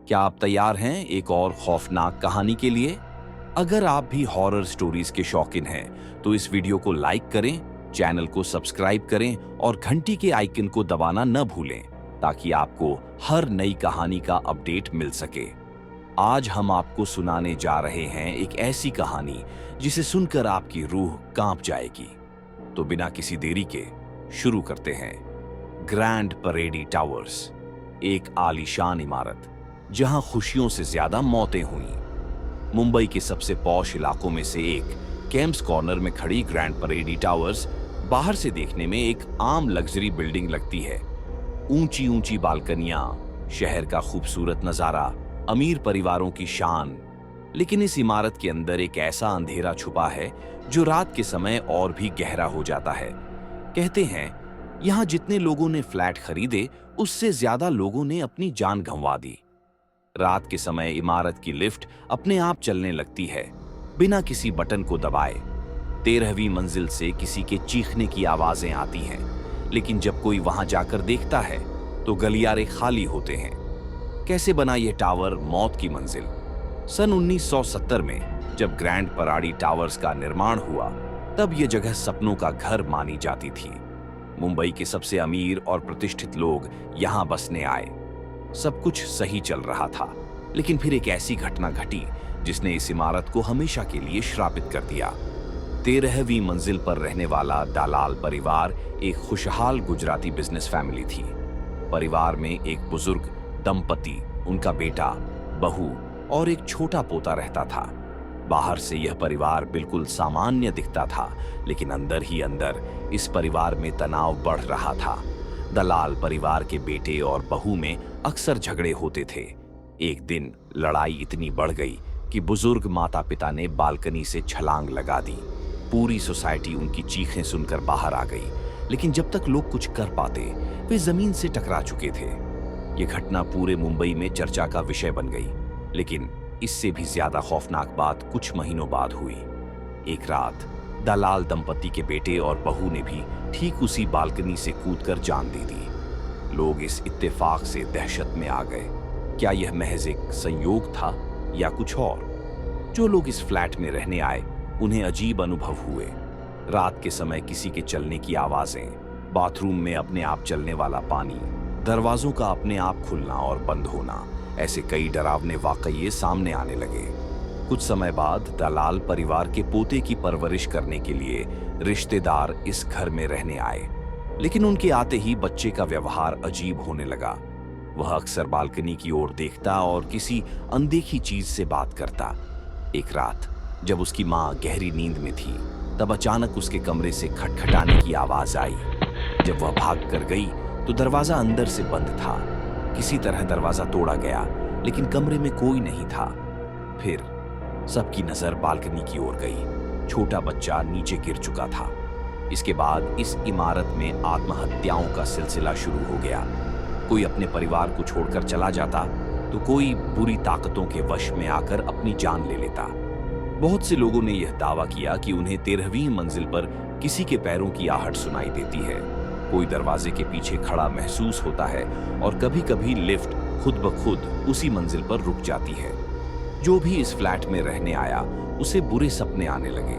क्या आप तैयार हैं एक और खौफनाक कहानी के लिए? अगर आप भी हॉरर स्टोरीज के शौकीन हैं, तो इस वीडियो को लाइक करें, चैनल को सब्सक्राइब करें और घंटी के आइकन को दबाना न भूलें, ताकि आपको हर नई कहानी का अपडेट मिल सके। आज हम आपको सुनाने जा रहे हैं एक ऐसी कहानी जिसे सुनकर आपकी रूह कांप जाएगी। तो बिना किसी देरी के शुरू करते हैं। ग्रैंड परेडी टावर्स, एक आलीशान इमारत जहां खुशियों से ज्यादा मौतें हुईं। मुंबई के सबसे पॉश इलाकों में से एक केम्स कॉर्नर में खड़ी ग्रैंड परेडी टावर्स बाहर से देखने में एक आम लग्जरी बिल्डिंग लगती है। ऊंची ऊंची बालकनियां, शहर का खूबसूरत नजारा, अमीर परिवारों की शान। लेकिन इस इमारत के अंदर एक ऐसा अंधेरा छुपा है जो रात के समय और भी गहरा हो जाता है। कहते हैं यहां जितने लोगों ने फ्लैट खरीदे, उससे ज्यादा लोगों ने अपनी जान गंवा दी। रात के समय इमारत की लिफ्ट अपने आप चलने लगती है, बिना किसी बटन को दबाए। 13वीं मंजिल से किसी के चीखने की आवाजें आती हैं, लेकिन जब कोई वहां जाकर देखता है तो गलियारे खाली होते हैं। कैसे बना यह टावर मौत की मंजिल? सन 1970 में जब ग्रैंड परेडी टावर्स का निर्माण हुआ, तब यह जगह सपनों का घर मानी जाती थी। मुंबई के सबसे अमीर और प्रतिष्ठित लोग यहां बसने आए। सब कुछ सही चल रहा था, लेकिन फिर एक ऐसी घटना घटी जिसने इस इमारत को हमेशा के लिए श्रापित कर दिया। 13वीं मंजिल पर रहने वाला दलाल परिवार एक खुशहाल गुजराती बिजनेस फैमिली थी। परिवार में एक बुजुर्ग दंपति, उनका बेटा, बहू और एक छोटा पोता रहता था। बाहर से यह परिवार बिल्कुल सामान्य दिखता था, लेकिन अंदर ही अंदर इस परिवार में तनाव बढ़ रहा था। दलाल परिवार के बेटे और बहू में अक्सर झगड़े होते थे। एक दिन लड़ाई इतनी बढ़ गई कि बुजुर्ग माता पिता ने बालकनी से छलांग लगा दी। पूरी सोसाइटी उनकी चीखें सुनकर बाहर आ गई, लेकिन जब तक लोग कुछ कर पाते, वे जमीन से टकरा चुके थे। यह घटना पूरे मुंबई में चर्चा का विषय बन गई, लेकिन इससे भी ज्यादा खौफनाक बात कुछ महीनों बाद हुई। एक रात दलाल दंपति के बेटे और बहू ने भी ठीक उसी बालकनी से कूदकर जान दे दी। लोग इस इत्तेफाक से दहशत में आ गए। क्या यह महज एक संयोग था या कुछ और? जो लोग इस फ्लैट में रहने आए, उन्हें अजीब अनुभव हुए। रात के समय किसी के चलने की आवाजें, बाथरूम में अपने आप चलने वाला पानी, दरवाजों का अपने आप खुलना और बंद होना, ऐसे कई डरावने वाकये सामने आने लगे। कुछ समय बाद दलाल परिवार के पोते की परवरिश करने के लिए रिश्तेदार इस घर में रहने आए, लेकिन उनके आते ही बच्चे का व्यवहार अजीब होने लगा। वह अक्सर बालकनी की ओर देखता और किसी अनदेखी चीज से बात करता। एक रात जब उसकी मां गहरी नींद में थी, तब अचानक उसके कमरे से खटखटाने की आवाज आई। जब वह भाग कर गई तो दरवाजा अंदर से बंद था। किसी तरह दरवाजा तोड़ा गया, लेकिन कमरे में कोई नहीं था। फिर सबकी नजर बालकनी की ओर गई। छोटा बच्चा नीचे गिर चुका था। इसके बाद इस इमारत में आत्महत्याओं का सिलसिला शुरू हो गया। कोई अपने परिवार को छोड़कर चला जाता, तो कोई बुरी ताकतों के वश में आकर अपनी जान ले लेता। बहुत से लोगों ने यह दावा किया कि उन्हें 13वीं मंजिल पर किसी के पैरों की आहट सुनाई देती है, कोई दरवाजे के पीछे खड़ा महसूस होता है, और कभी-कभी लिफ्ट खुद ब खुद उसी मंजिल पर रुक जाती है। जो भी इस फ्लैट में रहने आया, उसे बुरे सपने आने लगे।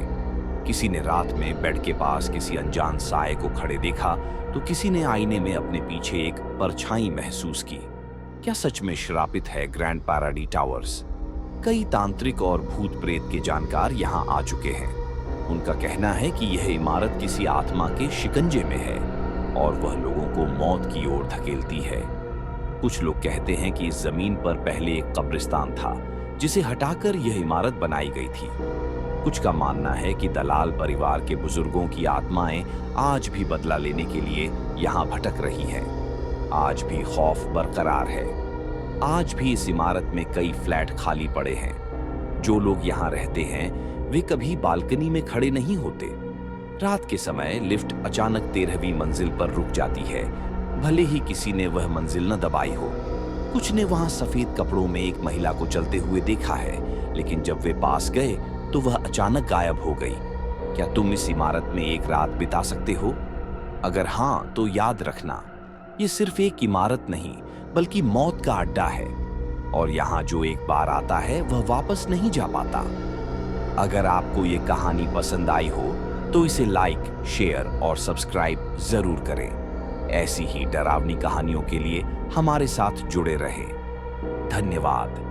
किसी ने रात में बेड के पास किसी अनजान साए को खड़े देखा, तो किसी ने आईने में अपने पीछे एक परछाई महसूस की। क्या सच में श्रापित है ग्रैंड परेडी टावर्स? कई तांत्रिक और भूत प्रेत के जानकार यहाँ आ चुके हैं। उनका कहना है कि यह इमारत किसी आत्मा के शिकंजे में है और वह लोगों को मौत की ओर धकेलती है। कुछ लोग कहते हैं कि इस जमीन पर पहले एक कब्रिस्तान था, जिसे हटाकर यह इमारत बनाई गई थी। कुछ का मानना है कि दलाल परिवार के बुजुर्गों की आत्माएं आज भी बदला लेने के लिए यहाँ भटक रही हैं। आज भी खौफ बरकरार है। आज भी इस इमारत में कई फ्लैट खाली पड़े हैं। जो लोग यहाँ रहते हैं, वे कभी बालकनी में खड़े नहीं होते। रात के समय लिफ्ट अचानक 13वीं मंजिल पर रुक जाती है, भले ही किसी ने वह मंजिल न दबाई हो। कुछ ने वहां सफेद कपड़ों में एक महिला को चलते हुए देखा है, लेकिन जब वे पास गए तो वह अचानक गायब हो गई। क्या तुम इस इमारत में एक रात बिता सकते हो? अगर हाँ, तो याद रखना, ये सिर्फ एक इमारत नहीं, बल्कि मौत का अड्डा है। और यहाँ जो एक बार आता है वह वापस नहीं जा पाता। अगर आपको ये कहानी पसंद आई हो तो इसे लाइक, शेयर और सब्सक्राइब जरूर करें। ऐसी ही डरावनी कहानियों के लिए हमारे साथ जुड़े रहें। धन्यवाद।